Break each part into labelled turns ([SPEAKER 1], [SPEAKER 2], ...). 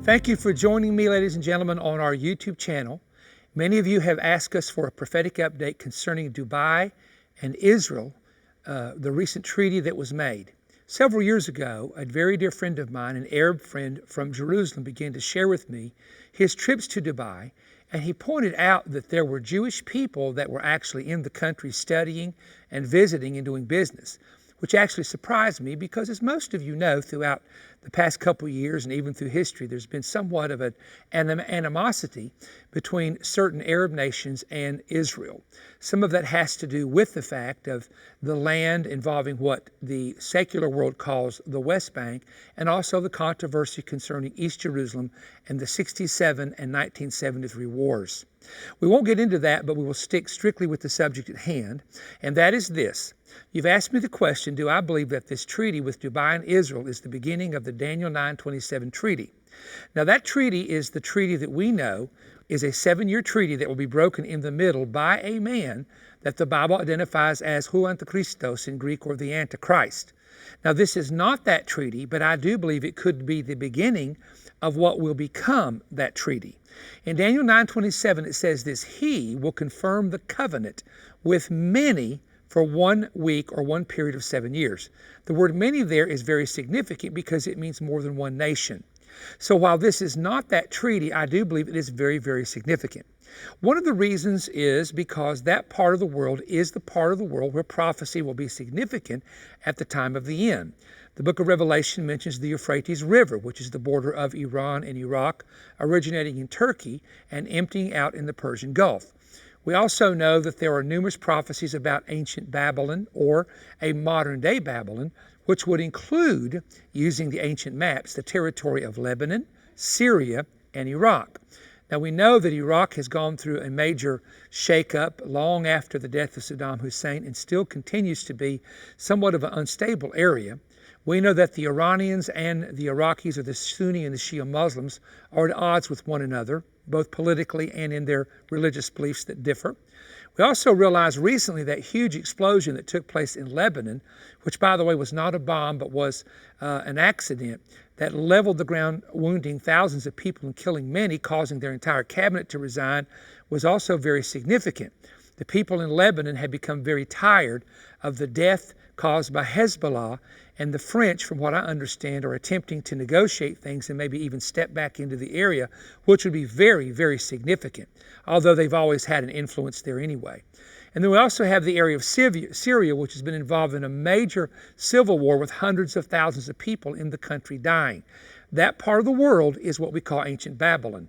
[SPEAKER 1] Thank you for joining me, ladies and gentlemen, on our YouTube channel. Many of you have asked us for a prophetic update concerning Dubai and Israel, the recent treaty that was made. Several years ago, a very dear friend of mine, an Arab friend from Jerusalem, began to share with me his trips to Dubai, and he pointed out that there were Jewish people that were actually in the country studying and visiting and doing business, which actually surprised me because, as most of you know, throughout the past couple of years and even through history, there's been somewhat of an animosity between certain Arab nations and Israel. Some of that has to do with the fact of the land involving what the secular world calls the West Bank, and also the controversy concerning East Jerusalem and the 67 and 1973 wars. We won't get into that, but we will stick strictly with the subject at hand, and that is this. You've asked me the question, do I believe that this treaty with Dubai and Israel is the beginning of the Daniel 9:27 treaty? Now, that treaty is the treaty that we know is a 7-year treaty that will be broken in the middle by a man that the Bible identifies as Hu Antichristos in Greek, or the Antichrist. Now, this is not that treaty, but I do believe it could be the beginning of what will become that treaty. In Daniel 9:27, it says this: He will confirm the covenant with many for 1 week or one period of 7 years. The word many there is very significant because it means more than one nation. So while this is not that treaty, I do believe it is very, very significant. One of the reasons is because that part of the world is the part of the world where prophecy will be significant at the time of the end. The book of Revelation mentions the Euphrates River, which is the border of Iran and Iraq, originating in Turkey and emptying out in the Persian Gulf. We also know that there are numerous prophecies about ancient Babylon, or a modern-day Babylon, which would include, using the ancient maps, the territory of Lebanon, Syria, and Iraq. Now, we know that Iraq has gone through a major shakeup long after the death of Saddam Hussein and still continues to be somewhat of an unstable area. We know that the Iranians and the Iraqis, or the Sunni and the Shia Muslims, are at odds with one another, both politically and in their religious beliefs that differ. We also realized recently that huge explosion that took place in Lebanon, which, by the way, was not a bomb but was an accident that leveled the ground, wounding thousands of people and killing many, causing their entire cabinet to resign, was also very significant. The people in Lebanon had become very tired of the death caused by Hezbollah, and the French, from what I understand, are attempting to negotiate things and maybe even step back into the area, which would be very, very significant, although they've always had an influence there anyway. And then we also have the area of Syria, which has been involved in a major civil war with hundreds of thousands of people in the country dying. That part of the world is what we call ancient Babylon.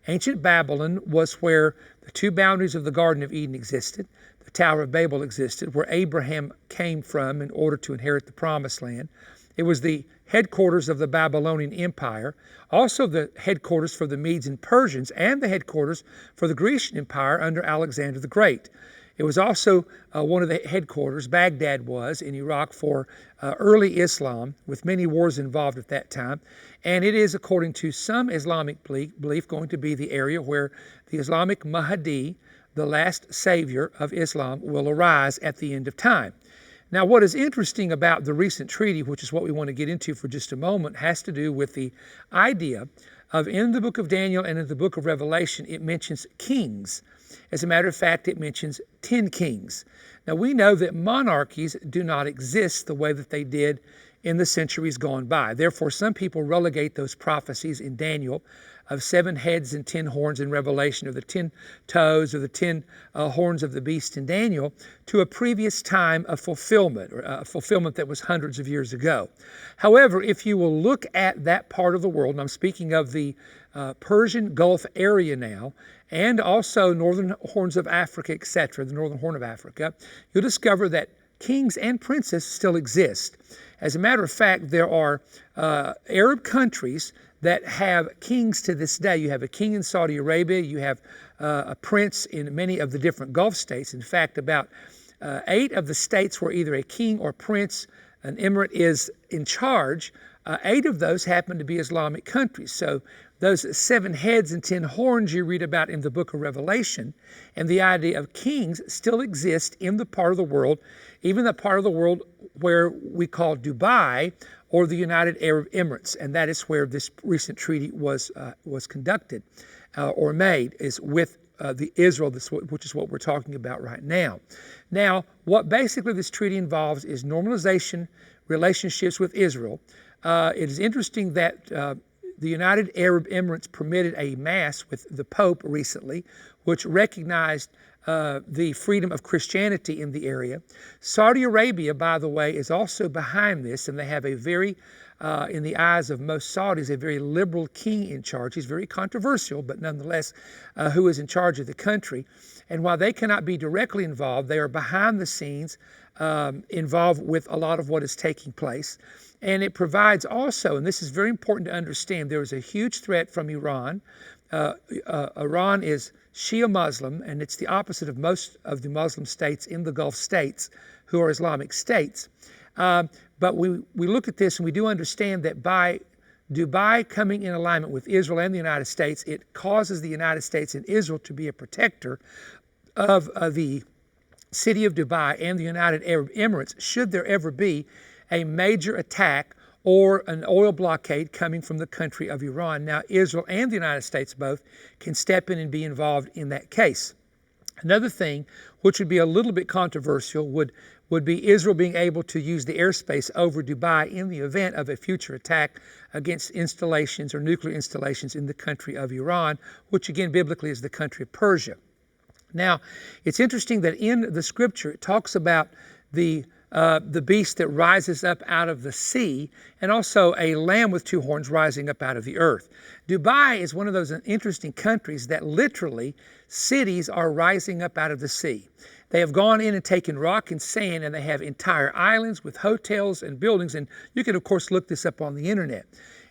[SPEAKER 1] Ancient Babylon was where the two boundaries of the Garden of Eden existed. The Tower of Babel existed, where Abraham came from in order to inherit the Promised Land. It was the headquarters of the Babylonian Empire, also the headquarters for the Medes and Persians, and the headquarters for the Grecian Empire under Alexander the Great. It was also one of the headquarters, Baghdad was, in Iraq for early Islam, with many wars involved at that time. And it is, according to some Islamic belief, going to be the area where the Islamic Mahdi, the last savior of Islam, will arise at the end of time. Now, what is interesting about the recent treaty, which is what we want to get into for just a moment, has to do with the idea of, in the book of Daniel and in the book of Revelation, it mentions kings. As a matter of fact, it mentions 10 kings. Now, we know that monarchies do not exist the way that they did in the centuries gone by. Therefore, some people relegate those prophecies in Daniel of 7 heads and 10 horns in Revelation, or the 10 toes, or the 10 horns of the beast in Daniel, to a previous time of fulfillment, or a fulfillment that was hundreds of years ago. However, if you will look at that part of the world, and I'm speaking of the Persian Gulf area now, and also northern horns of Africa, etc., the northern horn of Africa, you'll discover that kings and princes still exist. As a matter of fact, there are Arab countries that have kings to this day. You have a king in Saudi Arabia. You have a prince in many of the different Gulf states. In fact, about 8 of the states where either a king or prince, an emirate, is in charge, 8 of those happen to be Islamic countries. So those 7 heads and 10 horns you read about in the book of Revelation, and the idea of kings, still exist in the part of the world, even the part of the world where we call Dubai, or the United Arab Emirates, and that is where this recent treaty was conducted or made, is with the Israel, which is what we're talking about right now. Now, what basically this treaty involves is normalization relationships with Israel. It is interesting that the United Arab Emirates permitted a mass with the Pope recently, which recognized the freedom of Christianity in the area. Saudi Arabia, by the way, is also behind this, and they have a very, in the eyes of most Saudis, a very liberal king in charge. He's very controversial, but nonetheless, who is in charge of the country. And while they cannot be directly involved, they are behind the scenes involved with a lot of what is taking place. And it provides also, and this is very important to understand, there is a huge threat from Iran. Iran is Shia Muslim, and it's the opposite of most of the Muslim states in the Gulf states who are Islamic states. But we look at this and we do understand that by Dubai coming in alignment with Israel and the United States, it causes the United States and Israel to be a protector of the city of Dubai and the United Arab Emirates should there ever be a major attack or an oil blockade coming from the country of Iran. Now, Israel and the United States both can step in and be involved in that case. Another thing, which would be a little bit controversial, would be Israel being able to use the airspace over Dubai in the event of a future attack against installations or nuclear installations in the country of Iran, which again, biblically is the country of Persia. Now, it's interesting that in the scripture, it talks about the beast that rises up out of the sea, and also a lamb with two horns rising up out of the earth. Dubai is one of those interesting countries that literally cities are rising up out of the sea. They have gone in and taken rock and sand, and they have entire islands with hotels and buildings, and you can, of course, look this up on the internet.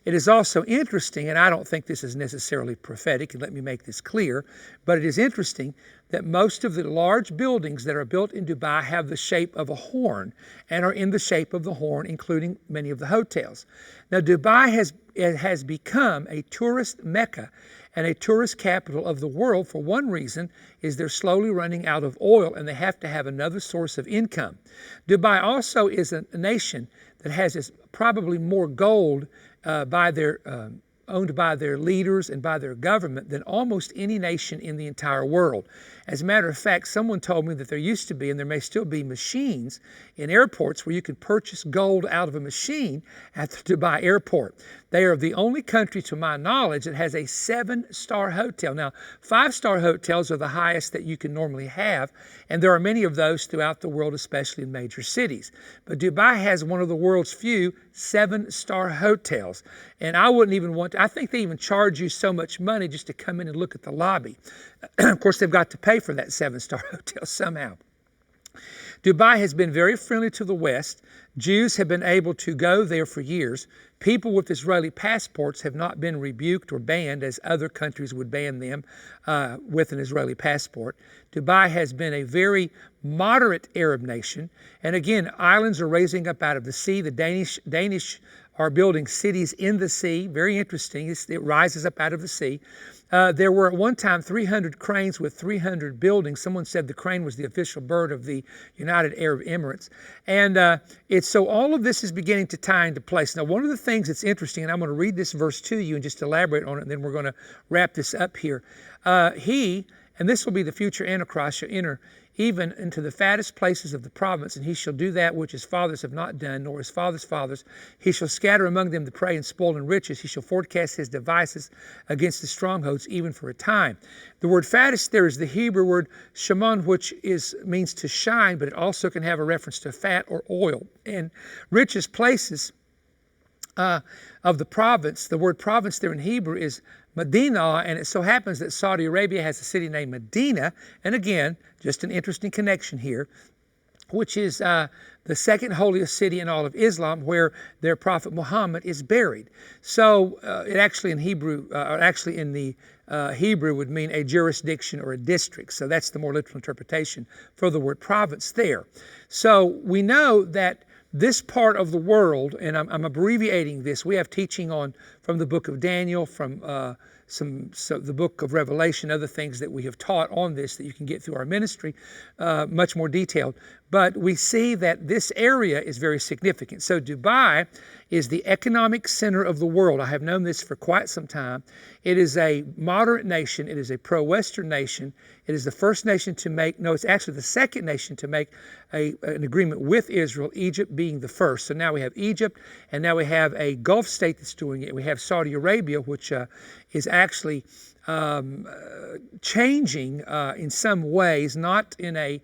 [SPEAKER 1] It is also interesting, and I don't think this is necessarily prophetic, and let me make this clear, but it is interesting that most of the large buildings that are built in Dubai have the shape of a horn and are in the shape of the horn, including many of the hotels. Now, Dubai has become a tourist mecca and a tourist capital of the world for one reason, is they're slowly running out of oil and they have to have another source of income. Dubai also is a nation that has probably more gold owned by their leaders and by their government than almost any nation in the entire world. As a matter of fact, someone told me that there used to be, and there may still be, machines in airports where you can purchase gold out of a machine at the Dubai airport. They are the only country, to my knowledge, that has a 7-star hotel. Now, 5-star hotels are the highest that you can normally have, and there are many of those throughout the world, especially in major cities. But Dubai has one of the world's few 7-star hotels, and I wouldn't even want to, I think they even charge you so much money just to come in and look at the lobby. Of course, they've got to pay for that 7-star hotel somehow. Dubai has been very friendly to the West. Jews have been able to go there for years. People with Israeli passports have not been rebuked or banned as other countries would ban them with an Israeli passport. Dubai has been a very moderate Arab nation. And again, islands are raising up out of the sea. The Danish are building cities in the sea. Very interesting. It rises up out of the sea. There were at one time 300 cranes with 300 buildings. Someone said the crane was the official bird of the United Arab Emirates. And so all of this is beginning to tie into place. Now, one of the things that's interesting, and I'm going to read this verse to you and just elaborate on it, and then we're going to wrap this up here. He, and this will be the future Antichrist, shall enter even into the fattest places of the province, and he shall do that which his fathers have not done, nor his fathers' fathers. He shall scatter among them the prey and spoil and riches. He shall forecast his devices against the strongholds, even for a time. The word fattest there is the Hebrew word shaman, which means to shine, but it also can have a reference to fat or oil. And richest places of the province, the word province there in Hebrew is Medina, and it so happens that Saudi Arabia has a city named Medina, and again, just an interesting connection here, which is the second holiest city in all of Islam, where their prophet Muhammad is buried. So it actually in Hebrew, Hebrew would mean a jurisdiction or a district. So that's the more literal interpretation for the word province there. So we know that this part of the world, and I'm abbreviating this, we have teaching from the book of Daniel, from the book of Revelation, other things that we have taught on this that you can get through our ministry, much more detailed. But we see that this area is very significant. So Dubai is the economic center of the world. I have known this for quite some time. It is a moderate nation. It is a pro-Western nation. It is the first nation to make, no, it's actually the second nation to make an agreement with Israel, Egypt being the first. So now we have Egypt, and now we have a Gulf state that's doing it. We have Saudi Arabia, which is actually changing in some ways, not in a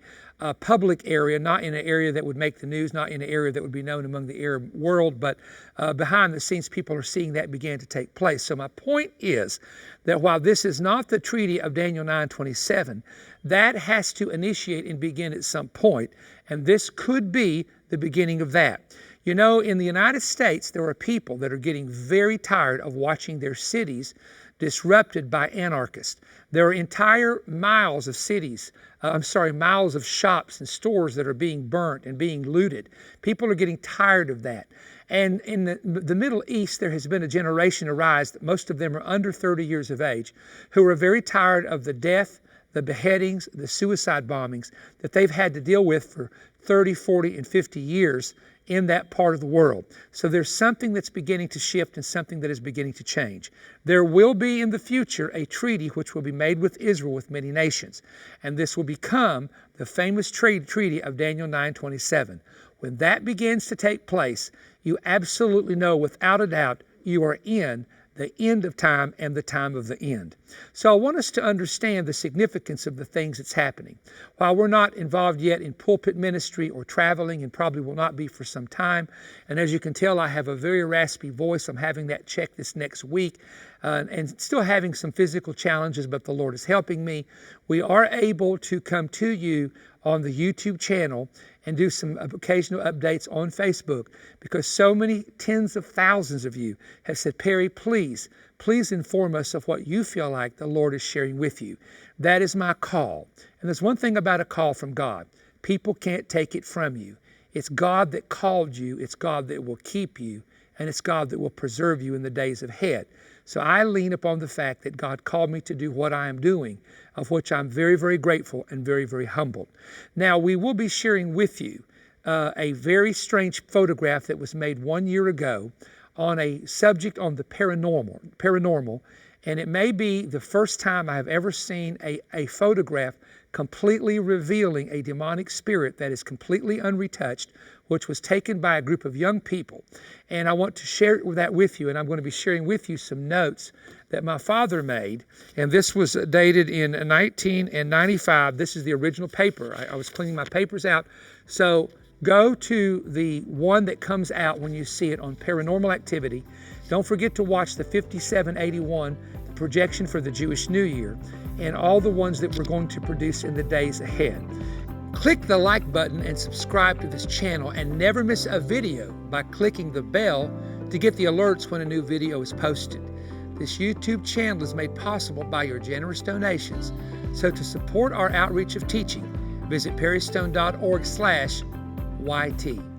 [SPEAKER 1] public area, not in an area that would make the news, not in an area that would be known among the Arab world, but behind the scenes, people are seeing that begin to take place. So my point is that while this is not the treaty of Daniel 9:27, that has to initiate and begin at some point, and this could be the beginning of that. You know, in the United States, there are people that are getting very tired of watching their cities disrupted by anarchists. There are entire miles of cities, miles of shops and stores that are being burnt and being looted. People are getting tired of that. And in the Middle East, there has been a generation arise, most of them are under 30 years of age, who are very tired of the death, the beheadings, the suicide bombings that they've had to deal with for 30, 40, and 50 years in that part of the world. So there's something that's beginning to shift and something that is beginning to change. There will be in the future a treaty which will be made with Israel with many nations. And this will become the famous treaty of Daniel 9:27. When that begins to take place, you absolutely know without a doubt you are in the end of time and the time of the end. So I want us to understand the significance of the things that's happening. While we're not involved yet in pulpit ministry or traveling, and probably will not be for some time, and as you can tell, I have a very raspy voice. I'm having that checked this next week, and still having some physical challenges, but the Lord is helping me. We are able to come to you on the YouTube channel and do some occasional updates on Facebook, because so many tens of thousands of you have said, Perry, please inform us of what you feel like the Lord is sharing with you. That is my call. And there's one thing about a call from God. People can't take it from you. It's God that called you. It's God that will keep you. And it's God that will preserve you in the days ahead. So I lean upon the fact that God called me to do what I am doing, of which I'm very, very grateful and very, very humbled. Now, we will be sharing with you a very strange photograph that was made 1 year ago on a subject on the paranormal, and it may be the first time I have ever seen a photograph completely revealing a demonic spirit that is completely unretouched, which was taken by a group of young people. And I want to share that with you, and I'm going to be sharing with you some notes that my father made. And this was dated in 1995. This is the original paper. I was cleaning my papers out. So go to the one that comes out when you see it on Paranormal Activity. Don't forget to watch the 5781, the projection for the Jewish New Year, and all the ones that we're going to produce in the days ahead. Click the like button and subscribe to this channel, and never miss a video by clicking the bell to get the alerts when a new video is posted. This YouTube channel is made possible by your generous donations. So to support our outreach of teaching, visit perrystone.org/YT.